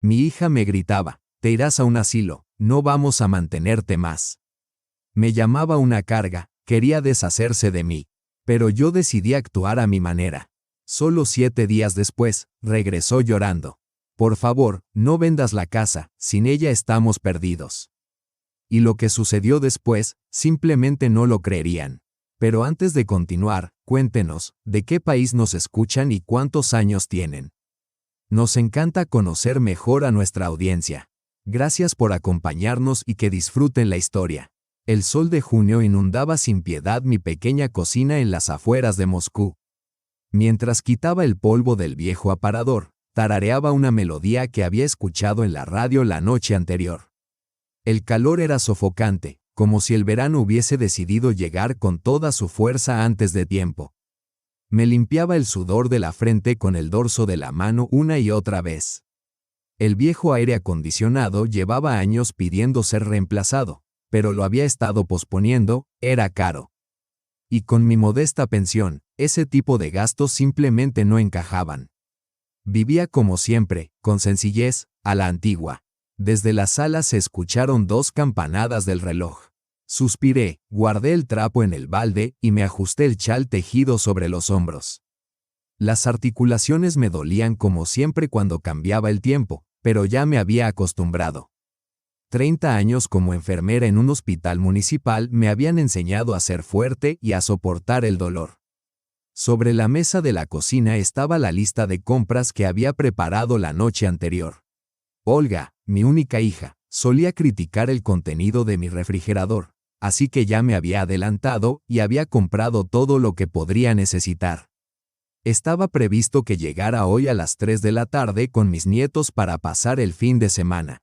Mi hija me gritaba, te irás a un asilo, no vamos a mantenerte más. Me llamaba una carga, quería deshacerse de mí. Pero yo decidí actuar a mi manera. Solo 7 días después, regresó llorando. Por favor, no vendas la casa, sin ella estamos perdidos. Y lo que sucedió después, simplemente no lo creerían. Pero antes de continuar, cuéntenos, ¿de qué país nos escuchan y cuántos años tienen? Nos encanta conocer mejor a nuestra audiencia. Gracias por acompañarnos y que disfruten la historia. El sol de junio inundaba sin piedad mi pequeña cocina en las afueras de Moscú. Mientras quitaba el polvo del viejo aparador, tarareaba una melodía que había escuchado en la radio la noche anterior. El calor era sofocante, como si el verano hubiese decidido llegar con toda su fuerza antes de tiempo. Me limpiaba el sudor de la frente con el dorso de la mano una y otra vez. El viejo aire acondicionado llevaba años pidiendo ser reemplazado, pero lo había estado posponiendo, era caro. Y con mi modesta pensión, ese tipo de gastos simplemente no encajaban. Vivía como siempre, con sencillez, a la antigua. Desde la sala se escucharon 2 campanadas del reloj. Suspiré, guardé el trapo en el balde y me ajusté el chal tejido sobre los hombros. Las articulaciones me dolían como siempre cuando cambiaba el tiempo, pero ya me había acostumbrado. 30 años como enfermera en un hospital municipal me habían enseñado a ser fuerte y a soportar el dolor. Sobre la mesa de la cocina estaba la lista de compras que había preparado la noche anterior. Olga, mi única hija, solía criticar el contenido de mi refrigerador, así que ya me había adelantado y había comprado todo lo que podría necesitar. Estaba previsto que llegara hoy a las 3 de la tarde con mis nietos para pasar el fin de semana.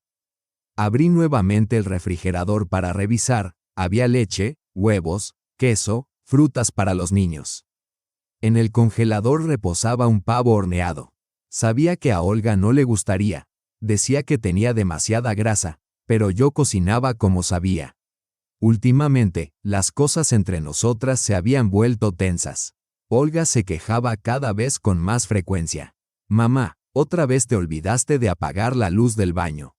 Abrí nuevamente el refrigerador para revisar, había leche, huevos, queso, frutas para los niños. En el congelador reposaba un pavo horneado. Sabía que a Olga no le gustaría, decía que tenía demasiada grasa, pero yo cocinaba como sabía. Últimamente, las cosas entre nosotras se habían vuelto tensas. Olga se quejaba cada vez con más frecuencia. Mamá, otra vez te olvidaste de apagar la luz del baño.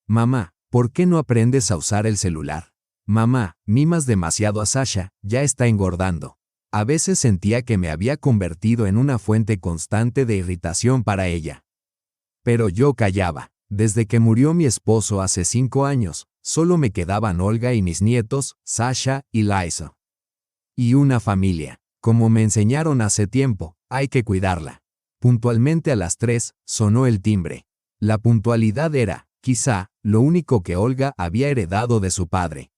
Mamá, ¿por qué no aprendes a usar el celular? Mamá, mimas demasiado a Sasha, ya está engordando. A veces sentía que me había convertido en una fuente constante de irritación para ella. Pero yo callaba. Desde que murió mi esposo hace 5 años, solo me quedaban Olga y mis nietos, Sasha y Liza. Y una familia. Como me enseñaron hace tiempo, hay que cuidarla. Puntualmente a las 3, sonó el timbre. La puntualidad era, quizá, lo único que Olga había heredado de su padre.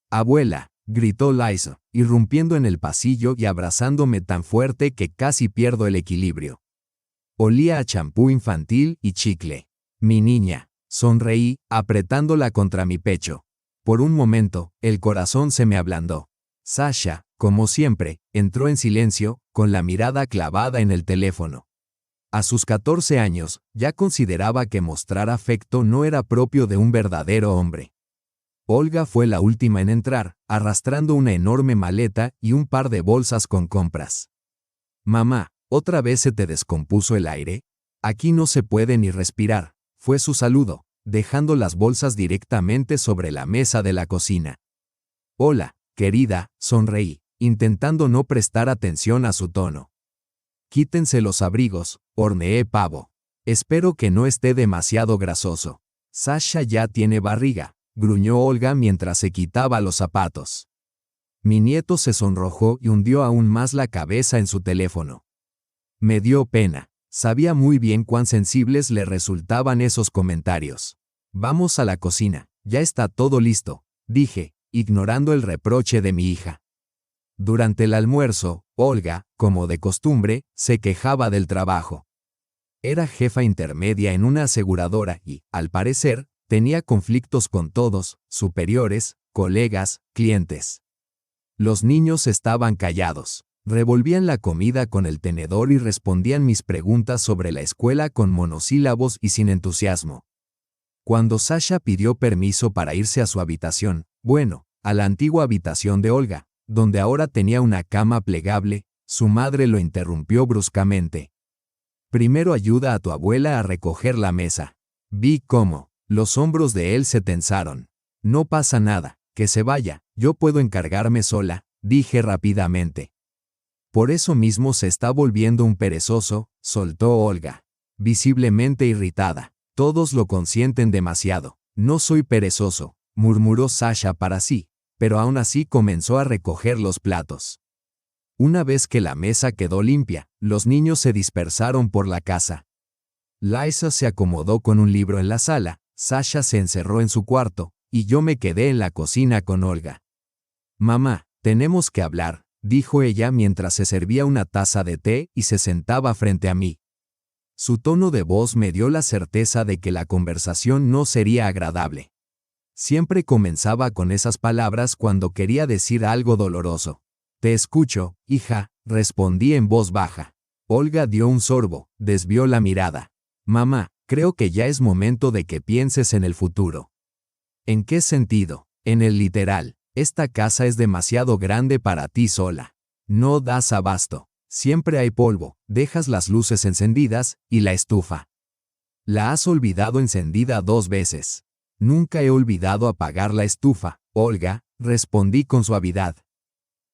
Abuela, gritó Liza, irrumpiendo en el pasillo y abrazándome tan fuerte que casi pierdo el equilibrio. Olía a champú infantil y chicle. Mi niña, sonreí, apretándola contra mi pecho. Por un momento, el corazón se me ablandó. Sasha, como siempre, entró en silencio, con la mirada clavada en el teléfono. A sus 14 años, ya consideraba que mostrar afecto no era propio de un verdadero hombre. Olga fue la última en entrar, arrastrando una enorme maleta y un par de bolsas con compras. Mamá, ¿otra vez se te descompuso el aire? Aquí no se puede ni respirar, fue su saludo, dejando las bolsas directamente sobre la mesa de la cocina. Hola, querida, sonreí, intentando no prestar atención a su tono. Quítense los abrigos, horneé pavo. Espero que no esté demasiado grasoso. Sasha ya tiene barriga, gruñó Olga mientras se quitaba los zapatos. Mi nieto se sonrojó y hundió aún más la cabeza en su teléfono. Me dio pena. Sabía muy bien cuán sensibles le resultaban esos comentarios. Vamos a la cocina, ya está todo listo, dije, ignorando el reproche de mi hija. Durante el almuerzo, Olga, como de costumbre, se quejaba del trabajo. Era jefa intermedia en una aseguradora y, al parecer, tenía conflictos con todos, superiores, colegas, clientes. Los niños estaban callados. Revolvían la comida con el tenedor y respondían mis preguntas sobre la escuela con monosílabos y sin entusiasmo. Cuando Sasha pidió permiso para irse a su habitación, bueno, a la antigua habitación de Olga, donde ahora tenía una cama plegable, su madre lo interrumpió bruscamente. Primero ayuda a tu abuela a recoger la mesa. Vi cómo los hombros de él se tensaron. No pasa nada, que se vaya, yo puedo encargarme sola, dije rápidamente. Por eso mismo se está volviendo un perezoso, soltó Olga, visiblemente irritada. Todos lo consienten demasiado. No soy perezoso, murmuró Sasha para sí, pero aún así comenzó a recoger los platos. Una vez que la mesa quedó limpia, los niños se dispersaron por la casa. Liza se acomodó con un libro en la sala, Sasha se encerró en su cuarto, y yo me quedé en la cocina con Olga. Mamá, tenemos que hablar, dijo ella mientras se servía una taza de té y se sentaba frente a mí. Su tono de voz me dio la certeza de que la conversación no sería agradable. Siempre comenzaba con esas palabras cuando quería decir algo doloroso. Te escucho, hija, respondí en voz baja. Olga dio un sorbo, desvió la mirada. Mamá, creo que ya es momento de que pienses en el futuro. ¿En qué sentido? En el literal. Esta casa es demasiado grande para ti sola. No das abasto. Siempre hay polvo, dejas las luces encendidas, y la estufa. La has olvidado encendida 2 veces. Nunca he olvidado apagar la estufa, Olga, respondí con suavidad.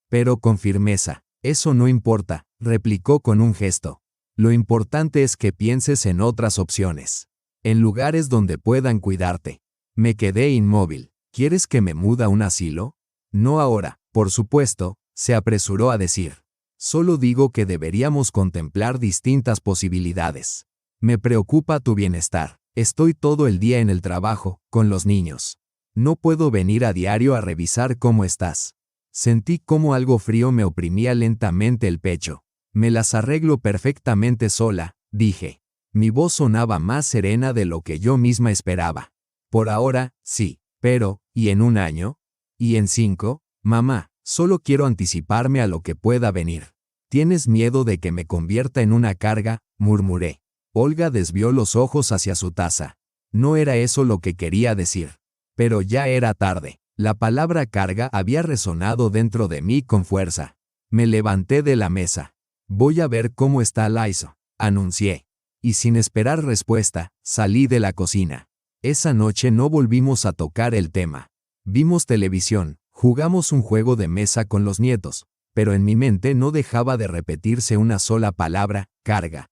Pero con firmeza. Eso no importa, replicó con un gesto. Lo importante es que pienses en otras opciones. En lugares donde puedan cuidarte. Me quedé inmóvil. ¿Quieres que me mude a un asilo? No ahora, por supuesto, se apresuró a decir. Solo digo que deberíamos contemplar distintas posibilidades. Me preocupa tu bienestar. Estoy todo el día en el trabajo, con los niños. No puedo venir a diario a revisar cómo estás. Sentí como algo frío me oprimía lentamente el pecho. Me las arreglo perfectamente sola, dije. Mi voz sonaba más serena de lo que yo misma esperaba. Por ahora, sí, pero, ¿y en 1 año? ¿Y en 5? Mamá, solo quiero anticiparme a lo que pueda venir. ¿Tienes miedo de que me convierta en una carga?, murmuré. Olga desvió los ojos hacia su taza. No era eso lo que quería decir. Pero ya era tarde. La palabra carga había resonado dentro de mí con fuerza. Me levanté de la mesa. Voy a ver cómo está Liza, anuncié. Y sin esperar respuesta, salí de la cocina. Esa noche no volvimos a tocar el tema. Vimos televisión, jugamos un juego de mesa con los nietos, pero en mi mente no dejaba de repetirse una sola palabra, carga.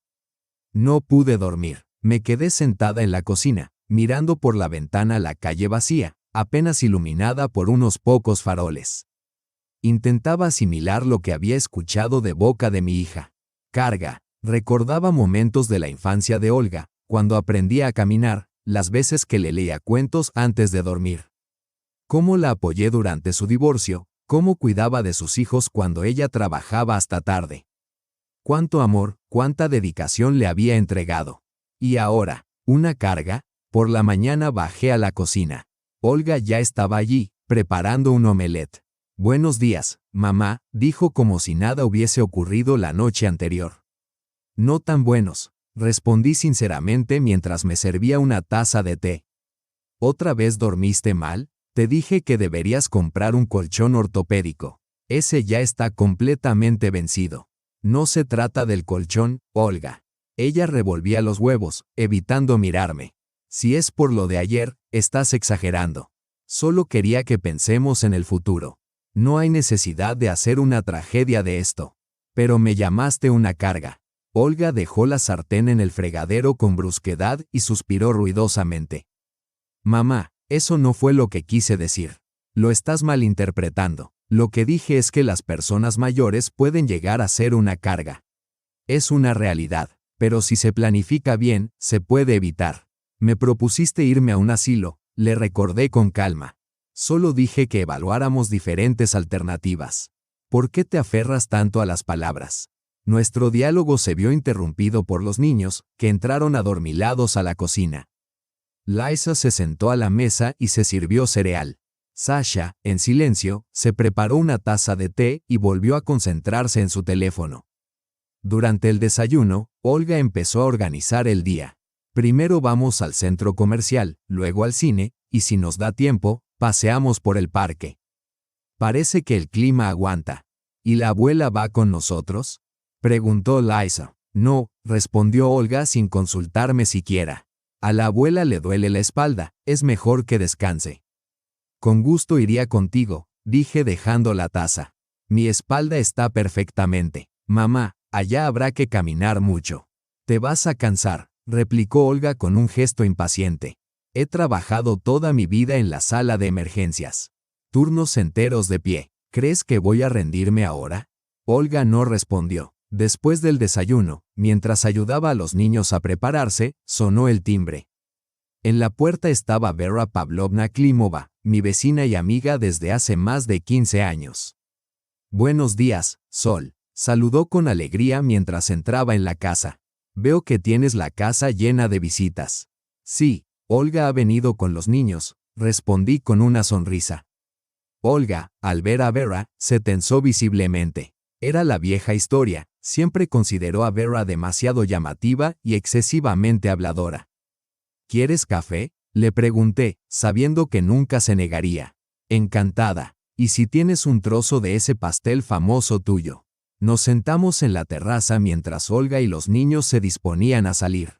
No pude dormir. Me quedé sentada en la cocina, mirando por la ventana la calle vacía, apenas iluminada por unos pocos faroles. Intentaba asimilar lo que había escuchado de boca de mi hija. Carga. Recordaba momentos de la infancia de Olga, cuando aprendía a caminar, las veces que le leía cuentos antes de dormir. Cómo la apoyé durante su divorcio, cómo cuidaba de sus hijos cuando ella trabajaba hasta tarde. Cuánto amor, cuánta dedicación le había entregado. Y ahora, una carga. Por la mañana bajé a la cocina. Olga ya estaba allí, preparando un omelette. Buenos días, mamá, dijo como si nada hubiese ocurrido la noche anterior. No tan buenos, respondí sinceramente mientras me servía una taza de té. ¿Otra vez dormiste mal? Te dije que deberías comprar un colchón ortopédico. Ese ya está completamente vencido. No se trata del colchón, Olga. Ella revolvía los huevos, evitando mirarme. Si es por lo de ayer, estás exagerando. Solo quería que pensemos en el futuro. No hay necesidad de hacer una tragedia de esto. Pero me llamaste una carga. Olga dejó la sartén en el fregadero con brusquedad y suspiró ruidosamente. Mamá, eso no fue lo que quise decir. Lo estás malinterpretando. Lo que dije es que las personas mayores pueden llegar a ser una carga. Es una realidad, pero si se planifica bien, se puede evitar. Me propusiste irme a un asilo, le recordé con calma. Solo dije que evaluáramos diferentes alternativas. ¿Por qué te aferras tanto a las palabras? Nuestro diálogo se vio interrumpido por los niños, que entraron adormilados a la cocina. Liza se sentó a la mesa y se sirvió cereal. Sasha, en silencio, se preparó una taza de té y volvió a concentrarse en su teléfono. Durante el desayuno, Olga empezó a organizar el día. Primero vamos al centro comercial, luego al cine, y si nos da tiempo, paseamos por el parque. Parece que el clima aguanta. ¿Y la abuela va con nosotros?, preguntó Liza. No, respondió Olga sin consultarme siquiera. A la abuela le duele la espalda, es mejor que descanse. Con gusto iría contigo, dije dejando la taza. Mi espalda está perfectamente. Mamá, allá habrá que caminar mucho. Te vas a cansar, replicó Olga con un gesto impaciente. He trabajado toda mi vida en la sala de emergencias. Turnos enteros de pie. ¿Crees que voy a rendirme ahora? Olga no respondió. Después del desayuno, mientras ayudaba a los niños a prepararse, sonó el timbre. En la puerta estaba Vera Pavlovna Klimova, mi vecina y amiga desde hace más de 15 años. Buenos días, Sol, saludó con alegría mientras entraba en la casa. Veo que tienes la casa llena de visitas. Sí, Olga ha venido con los niños, respondí con una sonrisa. Olga, al ver a Vera, se tensó visiblemente. Era la vieja historia, siempre consideró a Vera demasiado llamativa y excesivamente habladora. ¿Quieres café?, le pregunté, sabiendo que nunca se negaría. Encantada. ¿Y si tienes un trozo de ese pastel famoso tuyo? Nos sentamos en la terraza mientras Olga y los niños se disponían a salir.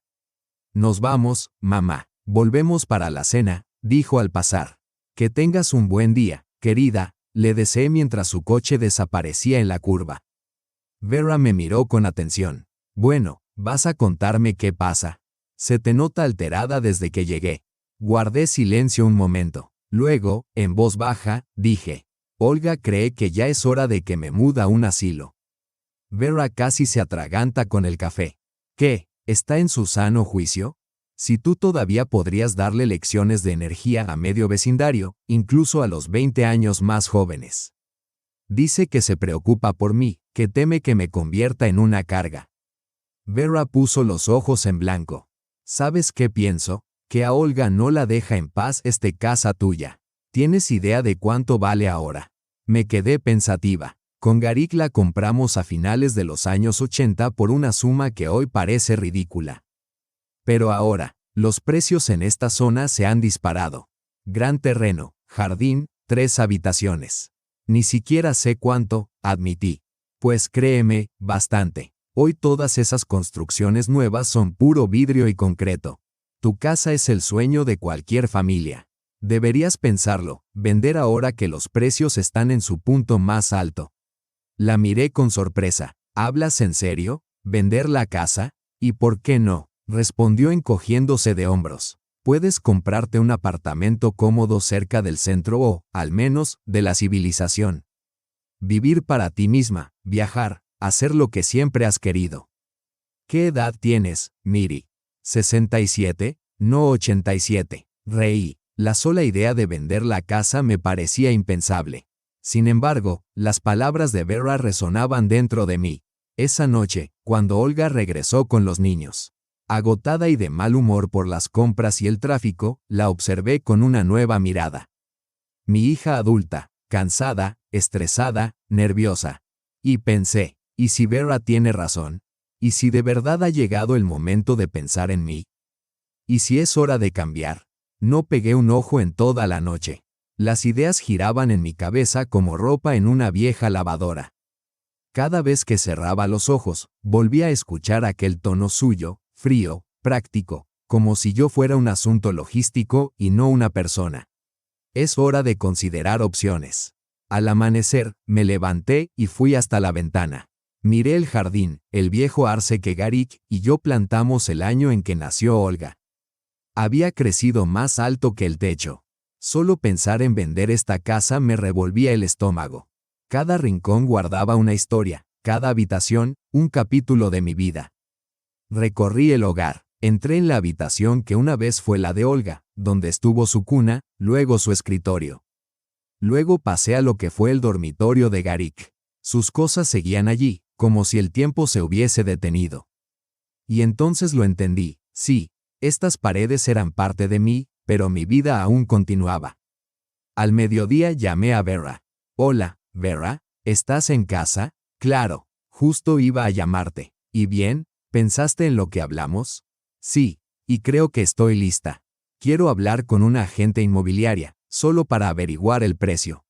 Nos vamos, mamá. Volvemos para la cena, dijo al pasar. Que tengas un buen día, querida, le deseé mientras su coche desaparecía en la curva. Vera me miró con atención. Bueno, ¿vas a contarme qué pasa? Se te nota alterada desde que llegué. Guardé silencio un momento. Luego, en voz baja, dije. Olga cree que ya es hora de que me mude a un asilo. Vera casi se atraganta con el café. ¿Qué? ¿Está en su sano juicio? Si tú todavía podrías darle lecciones de energía a medio vecindario, incluso a los 20 años más jóvenes. Dice que se preocupa por mí, que teme que me convierta en una carga. Vera puso los ojos en blanco. ¿Sabes qué pienso? Que a Olga no la deja en paz casa tuya. ¿Tienes idea de cuánto vale ahora? Me quedé pensativa. Con Garik la compramos a finales de los años 80 por una suma que hoy parece ridícula. Pero ahora, los precios en esta zona se han disparado. Gran terreno, jardín, 3 habitaciones. Ni siquiera sé cuánto, admití. Pues créeme, bastante. Hoy todas esas construcciones nuevas son puro vidrio y concreto. Tu casa es el sueño de cualquier familia. Deberías pensarlo, vender ahora que los precios están en su punto más alto. La miré con sorpresa. ¿Hablas en serio? ¿Vender la casa? ¿Y por qué no?, respondió encogiéndose de hombros. Puedes comprarte un apartamento cómodo cerca del centro o, al menos, de la civilización. Vivir para ti misma, viajar, hacer lo que siempre has querido. ¿Qué edad tienes, Miri? 67, no 87. Reí. La sola idea de vender la casa me parecía impensable. Sin embargo, las palabras de Vera resonaban dentro de mí. Esa noche, cuando Olga regresó con los niños. Agotada y de mal humor por las compras y el tráfico, la observé con una nueva mirada. Mi hija adulta, cansada, estresada, nerviosa. Y pensé, ¿y si Vera tiene razón? ¿Y si de verdad ha llegado el momento de pensar en mí? ¿Y si es hora de cambiar? No pegué un ojo en toda la noche. Las ideas giraban en mi cabeza como ropa en una vieja lavadora. Cada vez que cerraba los ojos, volvía a escuchar aquel tono suyo, frío, práctico, como si yo fuera un asunto logístico y no una persona. Es hora de considerar opciones. Al amanecer, me levanté y fui hasta la ventana. Miré el jardín, el viejo arce que Garik y yo plantamos el año en que nació Olga. Había crecido más alto que el techo. Solo pensar en vender esta casa me revolvía el estómago. Cada rincón guardaba una historia, cada habitación, un capítulo de mi vida. Recorrí el hogar, entré en la habitación que una vez fue la de Olga, donde estuvo su cuna, luego su escritorio. Luego pasé a lo que fue el dormitorio de Garik. Sus cosas seguían allí, como si el tiempo se hubiese detenido. Y entonces lo entendí, sí, estas paredes eran parte de mí, pero mi vida aún continuaba. Al mediodía llamé a Vera. Hola, Vera, ¿estás en casa? Claro, justo iba a llamarte. ¿Y bien? ¿Pensaste en lo que hablamos? Sí, y creo que estoy lista. Quiero hablar con una agente inmobiliaria, solo para averiguar el precio.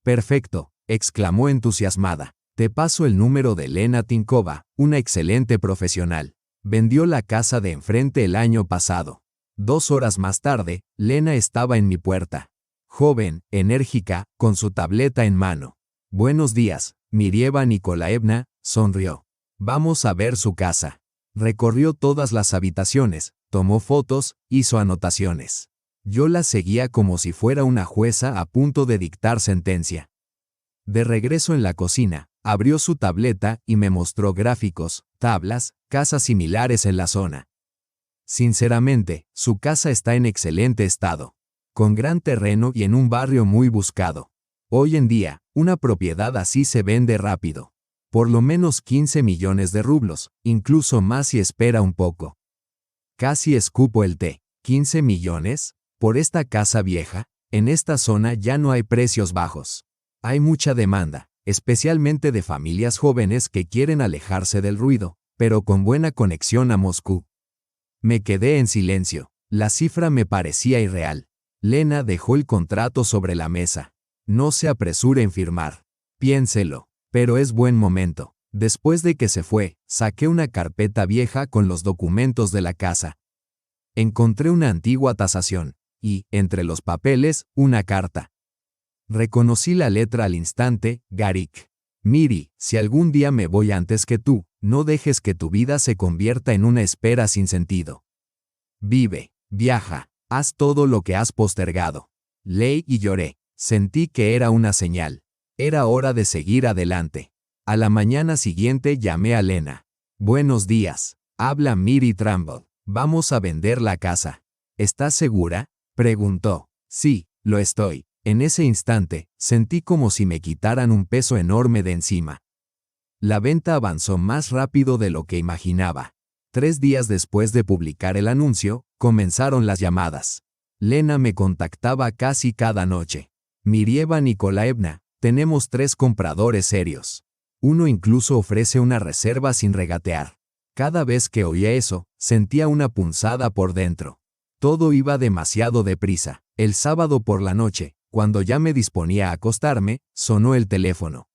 Perfecto, exclamó entusiasmada. Te paso el número de Elena Tinkova, una excelente profesional. Vendió la casa de enfrente el año pasado. 2 horas más tarde, Lena estaba en mi puerta. Joven, enérgica, con su tableta en mano. Buenos días, Mirieva Nikolaevna, sonrió. Vamos a ver su casa. Recorrió todas las habitaciones, tomó fotos, hizo anotaciones. Yo la seguía como si fuera una jueza a punto de dictar sentencia. De regreso en la cocina, abrió su tableta y me mostró gráficos, tablas, casas similares en la zona. Sinceramente, su casa está en excelente estado, con gran terreno y en un barrio muy buscado. Hoy en día, una propiedad así se vende rápido. Por lo menos 15 millones de rublos, incluso más si espera un poco. Casi escupo el té. ¿15 millones? Por esta casa vieja, en esta zona ya no hay precios bajos. Hay mucha demanda, especialmente de familias jóvenes que quieren alejarse del ruido, pero con buena conexión a Moscú. Me quedé en silencio. La cifra me parecía irreal. Lena dejó el contrato sobre la mesa. No se apresure en firmar. Piénselo. Pero es buen momento. Después de que se fue, saqué una carpeta vieja con los documentos de la casa. Encontré una antigua tasación y, entre los papeles, una carta. Reconocí la letra al instante, Garik. Miri, si algún día me voy antes que tú, no dejes que tu vida se convierta en una espera sin sentido. Vive, viaja, haz todo lo que has postergado. Leí y lloré. Sentí que era una señal. Era hora de seguir adelante. A la mañana siguiente llamé a Lena. Buenos días. Habla Miri Tramble. Vamos a vender la casa. ¿Estás segura? Preguntó. Sí, lo estoy. En ese instante, sentí como si me quitaran un peso enorme de encima. La venta avanzó más rápido de lo que imaginaba. 3 días después de publicar el anuncio, comenzaron las llamadas. Lena me contactaba casi cada noche. Mirieva Nikolaevna, tenemos 3 compradores serios. Uno incluso ofrece una reserva sin regatear. Cada vez que oía eso, sentía una punzada por dentro. Todo iba demasiado deprisa. El sábado por la noche, cuando ya me disponía a acostarme, sonó el teléfono.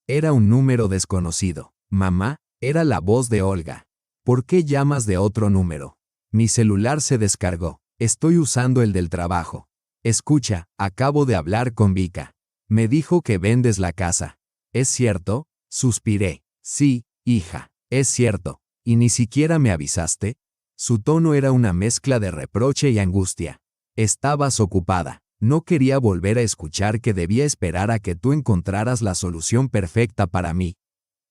Era un número desconocido. Mamá, era la voz de Olga. ¿Por qué llamas de otro número? Mi celular se descargó. Estoy usando el del trabajo. Escucha, acabo de hablar con Vika. Me dijo que vendes la casa. ¿Es cierto? Suspiré. Sí, hija, es cierto. ¿Y ni siquiera me avisaste? Su tono era una mezcla de reproche y angustia. Estabas ocupada. No quería volver a escuchar que debía esperar a que tú encontraras la solución perfecta para mí.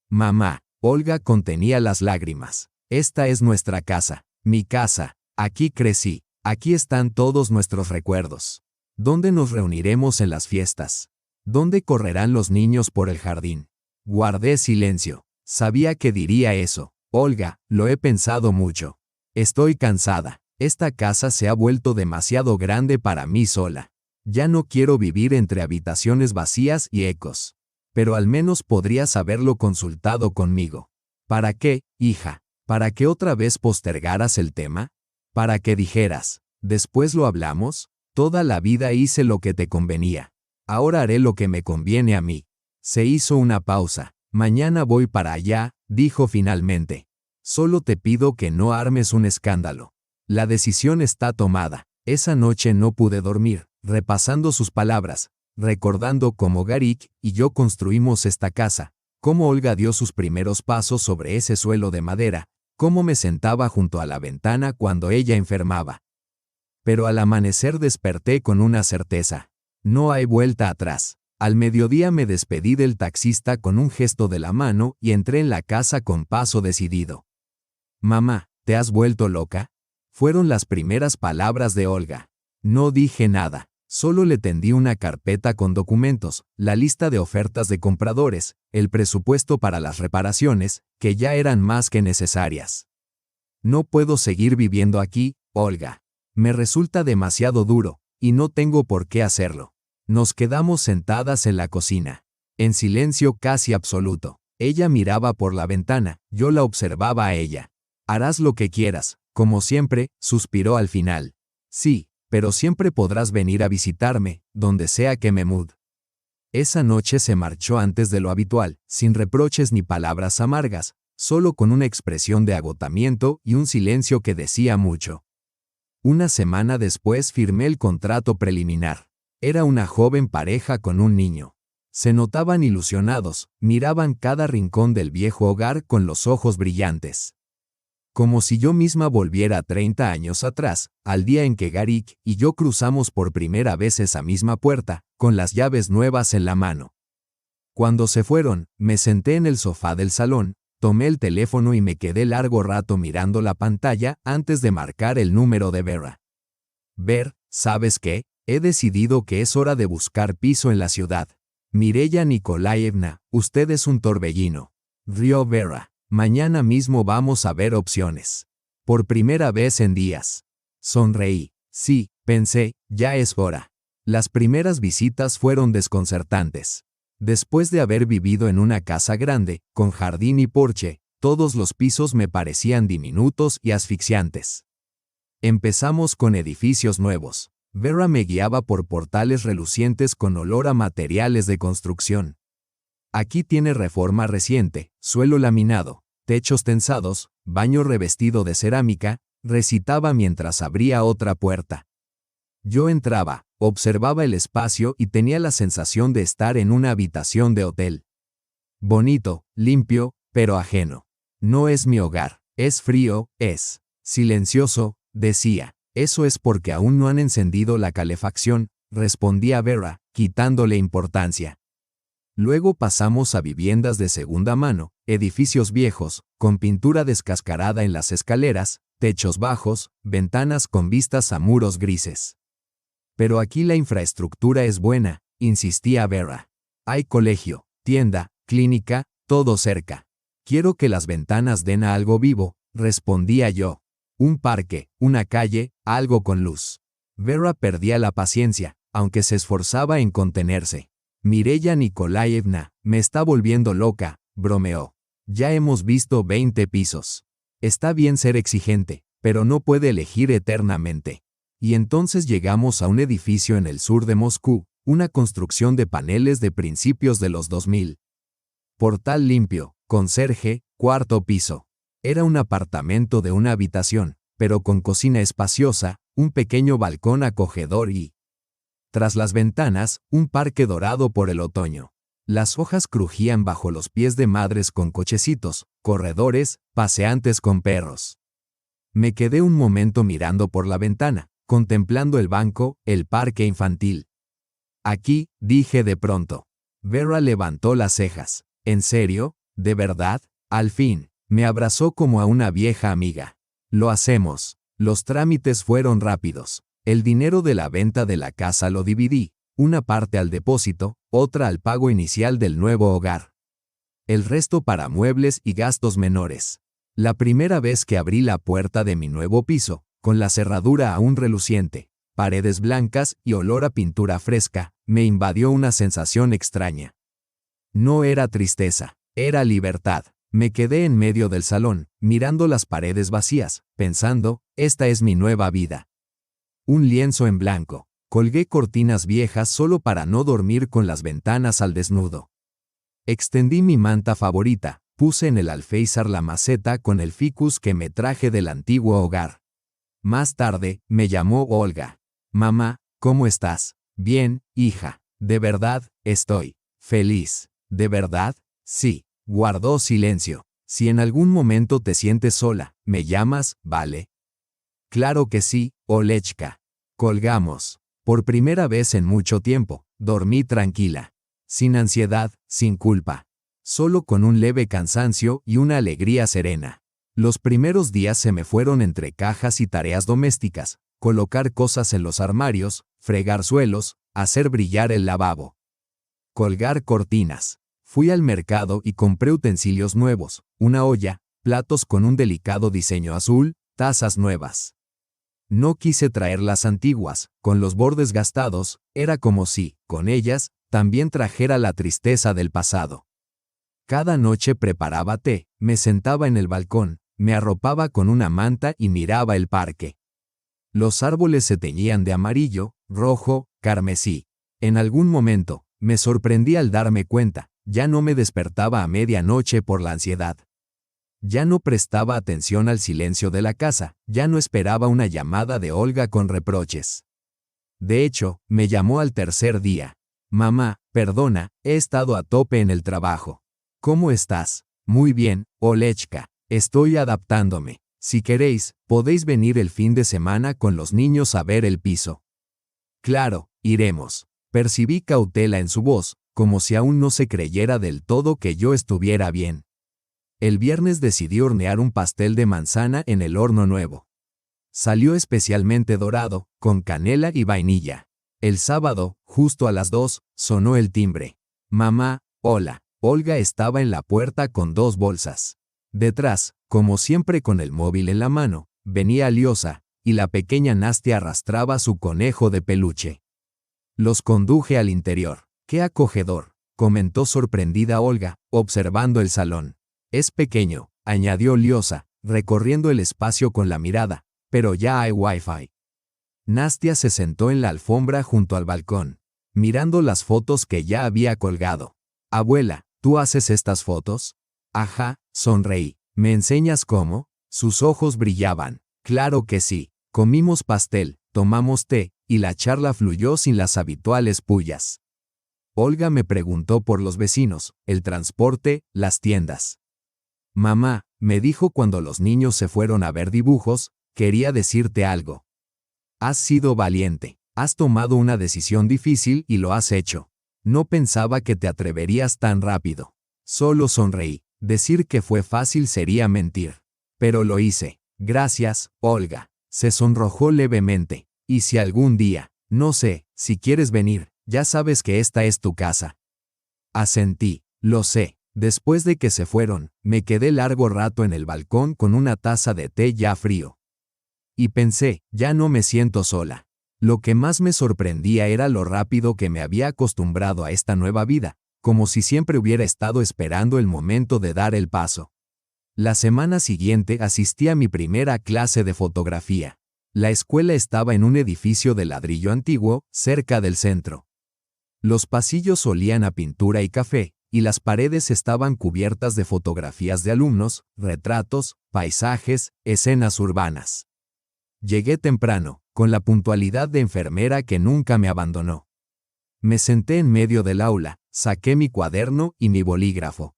Mamá, Olga contenía las lágrimas. Esta es nuestra casa, mi casa. Aquí crecí. Aquí están todos nuestros recuerdos. ¿Dónde nos reuniremos en las fiestas? ¿Dónde correrán los niños por el jardín? Guardé silencio. Sabía que diría eso. Olga, lo he pensado mucho. Estoy cansada. Esta casa se ha vuelto demasiado grande para mí sola. Ya no quiero vivir entre habitaciones vacías y ecos. Pero al menos podrías haberlo consultado conmigo. ¿Para qué, hija? ¿Para que otra vez postergaras el tema? ¿Para que dijeras, después lo hablamos? Toda la vida hice lo que te convenía. Ahora haré lo que me conviene a mí. Se hizo una pausa. Mañana voy para allá, dijo finalmente. Solo te pido que no armes un escándalo. La decisión está tomada. Esa noche no pude dormir, repasando sus palabras, recordando cómo Garik y yo construimos esta casa, cómo Olga dio sus primeros pasos sobre ese suelo de madera, cómo me sentaba junto a la ventana cuando ella enfermaba. Pero al amanecer desperté con una certeza. No hay vuelta atrás. Al mediodía me despedí del taxista con un gesto de la mano y entré en la casa con paso decidido. Mamá, ¿te has vuelto loca? Fueron las primeras palabras de Olga. No dije nada, solo le tendí una carpeta con documentos, la lista de ofertas de compradores, el presupuesto para las reparaciones, que ya eran más que necesarias. No puedo seguir viviendo aquí, Olga. Me resulta demasiado duro, y no tengo por qué hacerlo. Nos quedamos sentadas en la cocina, en silencio casi absoluto. Ella miraba por la ventana, yo la observaba a ella. Harás lo que quieras, como siempre, suspiró al final. Sí, pero siempre podrás venir a visitarme, donde sea que me mude. Esa noche se marchó antes de lo habitual, sin reproches ni palabras amargas, solo con una expresión de agotamiento y un silencio que decía mucho. Una semana después firmé el contrato preliminar. Era una joven pareja con un niño. Se notaban ilusionados, miraban cada rincón del viejo hogar con los ojos brillantes. Como si yo misma volviera 30 años atrás, al día en que Garik y yo cruzamos por primera vez esa misma puerta, con las llaves nuevas en la mano. Cuando se fueron, me senté en el sofá del salón, tomé el teléfono y me quedé largo rato mirando la pantalla antes de marcar el número de Vera. Ver, ¿sabes qué? He decidido que es hora de buscar piso en la ciudad. Mireya Nikolaevna, usted es un torbellino. Rió Vera. Mañana mismo vamos a ver opciones. Por primera vez en días. Sonreí. Sí, pensé, ya es hora. Las primeras visitas fueron desconcertantes. Después de haber vivido en una casa grande, con jardín y porche, todos los pisos me parecían diminutos y asfixiantes. Empezamos con edificios nuevos. Vera me guiaba por portales relucientes con olor a materiales de construcción. Aquí tiene reforma reciente, suelo laminado, techos tensados, baño revestido de cerámica, recitaba mientras abría otra puerta. Yo entraba, observaba el espacio y tenía la sensación de estar en una habitación de hotel. Bonito, limpio, pero ajeno. No es mi hogar, es frío, es silencioso, decía. Eso es porque aún no han encendido la calefacción, respondía Vera, quitándole importancia. Luego pasamos a viviendas de segunda mano, edificios viejos, con pintura descascarada en las escaleras, techos bajos, ventanas con vistas a muros grises. Pero aquí la infraestructura es buena, insistía Vera. Hay colegio, tienda, clínica, todo cerca. Quiero que las ventanas den a algo vivo, respondía yo. Un parque, una calle, algo con luz. Vera perdía la paciencia, aunque se esforzaba en contenerse. Mireya Nikolaevna, me está volviendo loca, bromeó. Ya hemos visto 20 pisos. Está bien ser exigente, pero no puede elegir eternamente. Y entonces llegamos a un edificio en el sur de Moscú, una construcción de paneles de principios de los 2000. Portal limpio, conserje, cuarto piso. Era un apartamento de una habitación, pero con cocina espaciosa, un pequeño balcón acogedor y, tras las ventanas, un parque dorado por el otoño. Las hojas crujían bajo los pies de madres con cochecitos, corredores, paseantes con perros. Me quedé un momento mirando por la ventana, contemplando el banco, el parque infantil. Aquí, dije de pronto. Vera levantó las cejas. ¿En serio? ¿De verdad? Al fin. Me abrazó como a una vieja amiga. Lo hacemos. Los trámites fueron rápidos. El dinero de la venta de la casa lo dividí, una parte al depósito, otra al pago inicial del nuevo hogar. El resto para muebles y gastos menores. La primera vez que abrí la puerta de mi nuevo piso, con la cerradura aún reluciente, paredes blancas y olor a pintura fresca, me invadió una sensación extraña. No era tristeza, era libertad. Me quedé en medio del salón, mirando las paredes vacías, pensando, esta es mi nueva vida. Un lienzo en blanco. Colgué cortinas viejas solo para no dormir con las ventanas al desnudo. Extendí mi manta favorita, puse en el alféizar la maceta con el ficus que me traje del antiguo hogar. Más tarde, me llamó Olga. Mamá, ¿cómo estás? Bien, hija. De verdad, estoy feliz. ¿De verdad? Sí. Guardó silencio. Si en algún momento te sientes sola, ¿me llamas, vale? Claro que sí, Olechka. Colgamos. Por primera vez en mucho tiempo, dormí tranquila. Sin ansiedad, sin culpa. Solo con un leve cansancio y una alegría serena. Los primeros días se me fueron entre cajas y tareas domésticas, colocar cosas en los armarios, fregar suelos, hacer brillar el lavabo. Colgar cortinas. Fui al mercado y compré utensilios nuevos, una olla, platos con un delicado diseño azul, tazas nuevas. No quise traer las antiguas, con los bordes gastados, era como si, con ellas, también trajera la tristeza del pasado. Cada noche preparaba té, me sentaba en el balcón, me arropaba con una manta y miraba el parque. Los árboles se teñían de amarillo, rojo, carmesí. En algún momento, me sorprendí al darme cuenta. Ya no me despertaba a medianoche por la ansiedad. Ya no prestaba atención al silencio de la casa, ya no esperaba una llamada de Olga con reproches. De hecho, me llamó al tercer día. Mamá, perdona, he estado a tope en el trabajo. ¿Cómo estás? Muy bien, Olechka. Estoy adaptándome. Si queréis, podéis venir el fin de semana con los niños a ver el piso. Claro, iremos. Percibí cautela en su voz, como si aún no se creyera del todo que yo estuviera bien. El viernes decidí hornear un pastel de manzana en el horno nuevo. Salió especialmente dorado, con canela y vainilla. El sábado, justo a las 2, sonó el timbre. Mamá, hola. Olga estaba en la puerta con 2 bolsas. Detrás, como siempre con el móvil en la mano, venía Aliosa, y la pequeña Nastia arrastraba su conejo de peluche. Los conduje al interior. ¡Qué acogedor!, comentó sorprendida Olga, observando el salón. Es pequeño, añadió Liosa, recorriendo el espacio con la mirada, pero ya hay Wi-Fi. Nastia se sentó en la alfombra junto al balcón, mirando las fotos que ya había colgado. Abuela, ¿tú haces estas fotos? Ajá, sonreí. ¿Me enseñas cómo? Sus ojos brillaban. Claro que sí. Comimos pastel, tomamos té, y la charla fluyó sin las habituales pullas. Olga me preguntó por los vecinos, el transporte, las tiendas. Mamá, me dijo cuando los niños se fueron a ver dibujos, quería decirte algo. Has sido valiente, has tomado una decisión difícil y lo has hecho. No pensaba que te atreverías tan rápido. Solo sonreí. Decir que fue fácil sería mentir. Pero lo hice. Gracias, Olga. Se sonrojó levemente. Y si algún día, no sé, si quieres venir, ya sabes que esta es tu casa. Asentí. Lo sé. Después de que se fueron, me quedé largo rato en el balcón con una taza de té ya frío. Y pensé, ya no me siento sola. Lo que más me sorprendía era lo rápido que me había acostumbrado a esta nueva vida, como si siempre hubiera estado esperando el momento de dar el paso. La semana siguiente asistí a mi primera clase de fotografía. La escuela estaba en un edificio de ladrillo antiguo, cerca del centro. Los pasillos olían a pintura y café, y las paredes estaban cubiertas de fotografías de alumnos, retratos, paisajes, escenas urbanas. Llegué temprano, con la puntualidad de enfermera que nunca me abandonó. Me senté en medio del aula, saqué mi cuaderno y mi bolígrafo.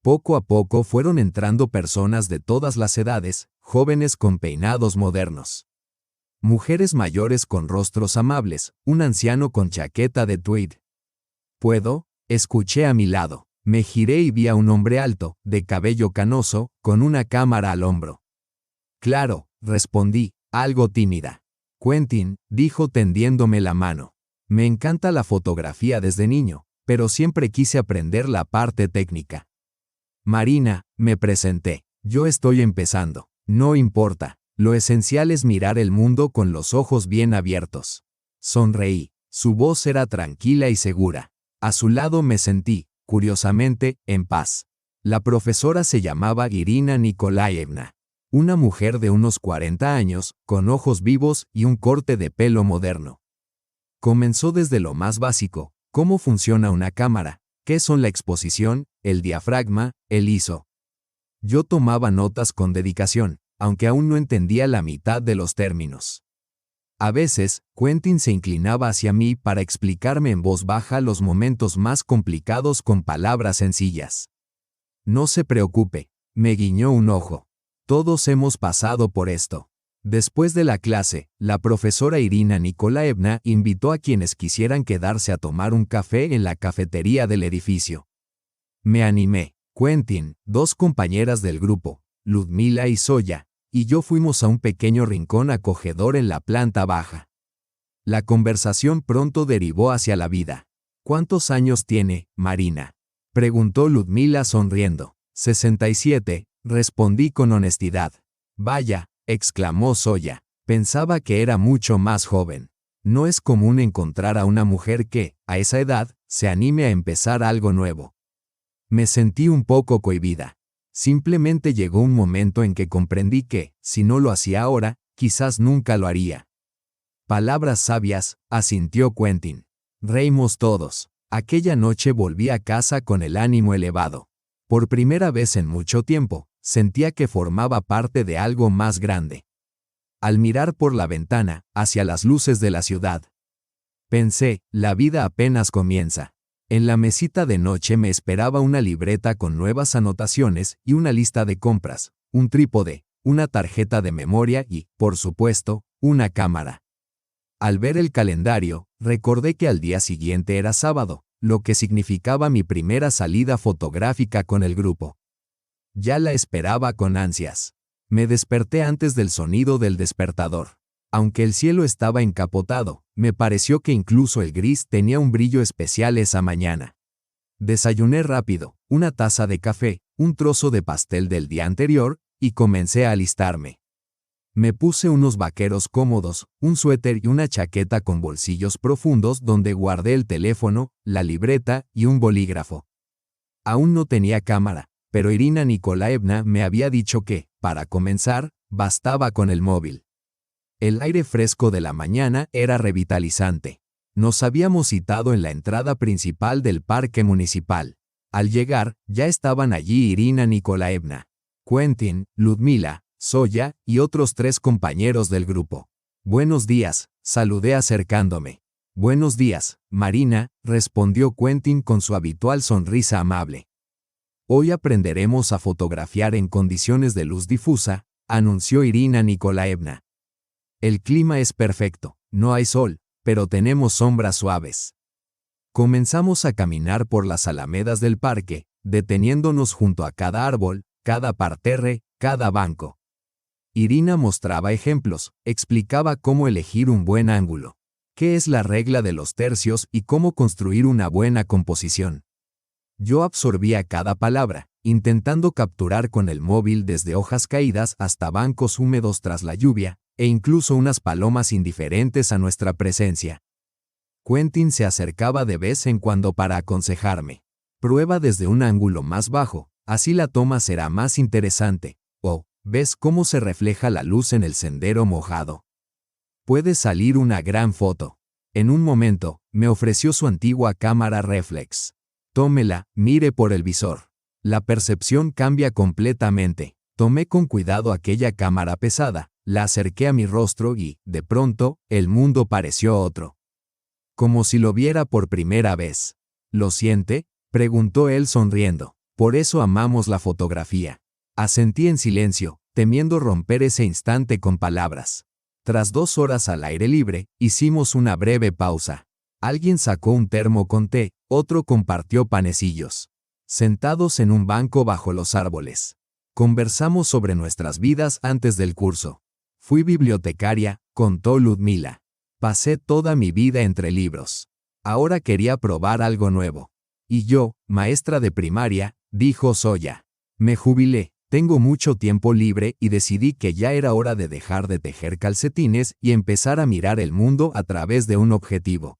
Poco a poco fueron entrando personas de todas las edades, jóvenes con peinados modernos. Mujeres mayores con rostros amables, un anciano con chaqueta de tweed. ¿Puedo? Escuché a mi lado. Me giré y vi a un hombre alto, de cabello canoso, con una cámara al hombro. Claro, respondí, algo tímida. Quentin, dijo tendiéndome la mano. Me encanta la fotografía desde niño, pero siempre quise aprender la parte técnica. Marina, me presenté. Yo estoy empezando. No importa. Lo esencial es mirar el mundo con los ojos bien abiertos. Sonreí. Su voz era tranquila y segura. A su lado me sentí, curiosamente, en paz. La profesora se llamaba Irina Nikolaevna. Una mujer de unos 40 años, con ojos vivos y un corte de pelo moderno. Comenzó desde lo más básico: cómo funciona una cámara, qué son la exposición, el diafragma, el ISO. Yo tomaba notas con dedicación, aunque aún no entendía la mitad de los términos. A veces, Quentin se inclinaba hacia mí para explicarme en voz baja los momentos más complicados con palabras sencillas. No se preocupe, me guiñó un ojo. Todos hemos pasado por esto. Después de la clase, la profesora Irina Nikolaevna invitó a quienes quisieran quedarse a tomar un café en la cafetería del edificio. Me animé. Quentin, 2 compañeras del grupo, Ludmila y Zoya, y yo fuimos a un pequeño rincón acogedor en la planta baja. La conversación pronto derivó hacia la vida. ¿Cuántos años tiene, Marina?, preguntó Ludmila sonriendo. 67, respondí con honestidad. Vaya, exclamó Zoya. Pensaba que era mucho más joven. No es común encontrar a una mujer que, a esa edad, se anime a empezar algo nuevo. Me sentí un poco cohibida. Simplemente llegó un momento en que comprendí que, si no lo hacía ahora, quizás nunca lo haría. Palabras sabias, asintió Quentin. Reímos todos. Aquella noche volví a casa con el ánimo elevado. Por primera vez en mucho tiempo, Sentía que formaba parte de algo más grande. Al mirar por la ventana, hacia las luces de la ciudad, pensé, la vida apenas comienza. En la mesita de noche me esperaba una libreta con nuevas anotaciones y una lista de compras, un trípode, una tarjeta de memoria y, por supuesto, una cámara. Al ver el calendario, recordé que al día siguiente era sábado, lo que significaba mi primera salida fotográfica con el grupo. Ya la esperaba con ansias. Me desperté antes del sonido del despertador. Aunque el cielo estaba encapotado, me pareció que incluso el gris tenía un brillo especial esa mañana. Desayuné rápido, una taza de café, un trozo de pastel del día anterior, y comencé a alistarme. Me puse unos vaqueros cómodos, un suéter y una chaqueta con bolsillos profundos donde guardé el teléfono, la libreta y un bolígrafo. Aún no tenía cámara, pero Irina Nikolaevna me había dicho que, para comenzar, bastaba con el móvil. El aire fresco de la mañana era revitalizante. Nos habíamos citado en la entrada principal del parque municipal. Al llegar, ya estaban allí Irina Nikolaevna, Quentin, Ludmila, Zoya y otros 3 compañeros del grupo. Buenos días, saludé acercándome. Buenos días, Marina, respondió Quentin con su habitual sonrisa amable. Hoy aprenderemos a fotografiar en condiciones de luz difusa, anunció Irina Nikolaevna. El clima es perfecto, no hay sol, pero tenemos sombras suaves. Comenzamos a caminar por las alamedas del parque, deteniéndonos junto a cada árbol, cada parterre, cada banco. Irina mostraba ejemplos, explicaba cómo elegir un buen ángulo, qué es la regla de los tercios y cómo construir una buena composición. Yo absorbía cada palabra, intentando capturar con el móvil desde hojas caídas hasta bancos húmedos tras la lluvia, e incluso unas palomas indiferentes a nuestra presencia. Quentin se acercaba de vez en cuando para aconsejarme. Prueba desde un ángulo más bajo, así la toma será más interesante. O, ¿ves cómo se refleja la luz en el sendero mojado? Puede salir una gran foto. En un momento, me ofreció su antigua cámara reflex. Tómela, mire por el visor. La percepción cambia completamente. Tomé con cuidado aquella cámara pesada, la acerqué a mi rostro y, de pronto, el mundo pareció otro. Como si lo viera por primera vez. ¿Lo siente?, preguntó él sonriendo. Por eso amamos la fotografía. Asentí en silencio, temiendo romper ese instante con palabras. Tras 2 horas al aire libre, hicimos una breve pausa. Alguien sacó un termo con té, otro compartió panecillos. Sentados en un banco bajo los árboles, conversamos sobre nuestras vidas antes del curso. Fui bibliotecaria, contó Ludmila. Pasé toda mi vida entre libros. Ahora quería probar algo nuevo. Y yo, maestra de primaria, dijo Zoya. Me jubilé, tengo mucho tiempo libre y decidí que ya era hora de dejar de tejer calcetines y empezar a mirar el mundo a través de un objetivo.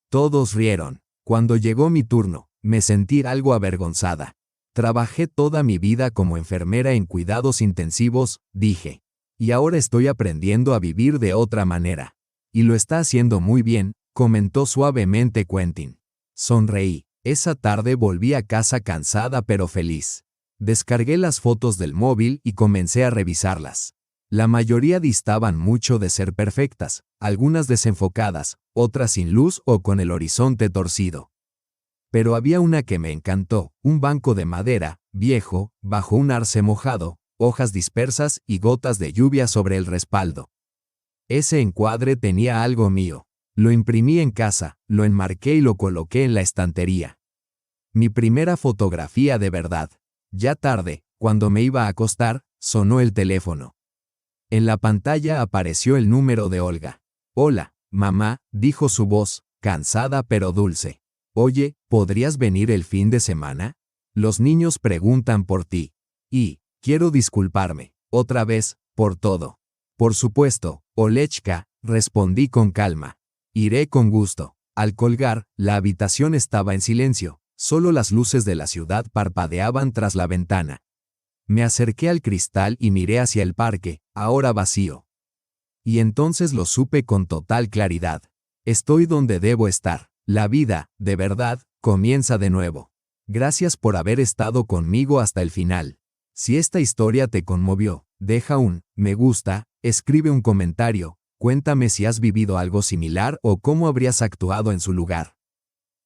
Todos rieron. Cuando llegó mi turno, me sentí algo avergonzada. Trabajé toda mi vida como enfermera en cuidados intensivos, dije. Y ahora estoy aprendiendo a vivir de otra manera. Y lo está haciendo muy bien, comentó suavemente Quentin. Sonreí. Esa tarde volví a casa cansada pero feliz. Descargué las fotos del móvil y comencé a revisarlas. La mayoría distaban mucho de ser perfectas, algunas desenfocadas, otras sin luz o con el horizonte torcido. Pero había una que me encantó, un banco de madera, viejo, bajo un arce mojado, hojas dispersas y gotas de lluvia sobre el respaldo. Ese encuadre tenía algo mío. Lo imprimí en casa, lo enmarqué y lo coloqué en la estantería. Mi primera fotografía de verdad. Ya tarde, cuando me iba a acostar, sonó el teléfono. En la pantalla apareció el número de Olga. Hola, mamá, dijo su voz, cansada pero dulce. Oye, ¿podrías venir el fin de semana? Los niños preguntan por ti. Y, quiero disculparme, otra vez, por todo. Por supuesto, Olechka, respondí con calma. Iré con gusto. Al colgar, la habitación estaba en silencio, solo las luces de la ciudad parpadeaban tras la ventana. Me acerqué al cristal y miré hacia el parque, ahora vacío. Y entonces lo supe con total claridad. Estoy donde debo estar. La vida, de verdad, comienza de nuevo. Gracias por haber estado conmigo hasta el final. Si esta historia te conmovió, deja un me gusta, escribe un comentario, cuéntame si has vivido algo similar o cómo habrías actuado en su lugar.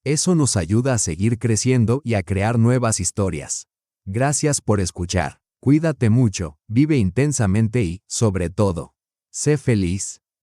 Eso nos ayuda a seguir creciendo y a crear nuevas historias. Gracias por escuchar. Cuídate mucho, vive intensamente y, sobre todo, sé feliz.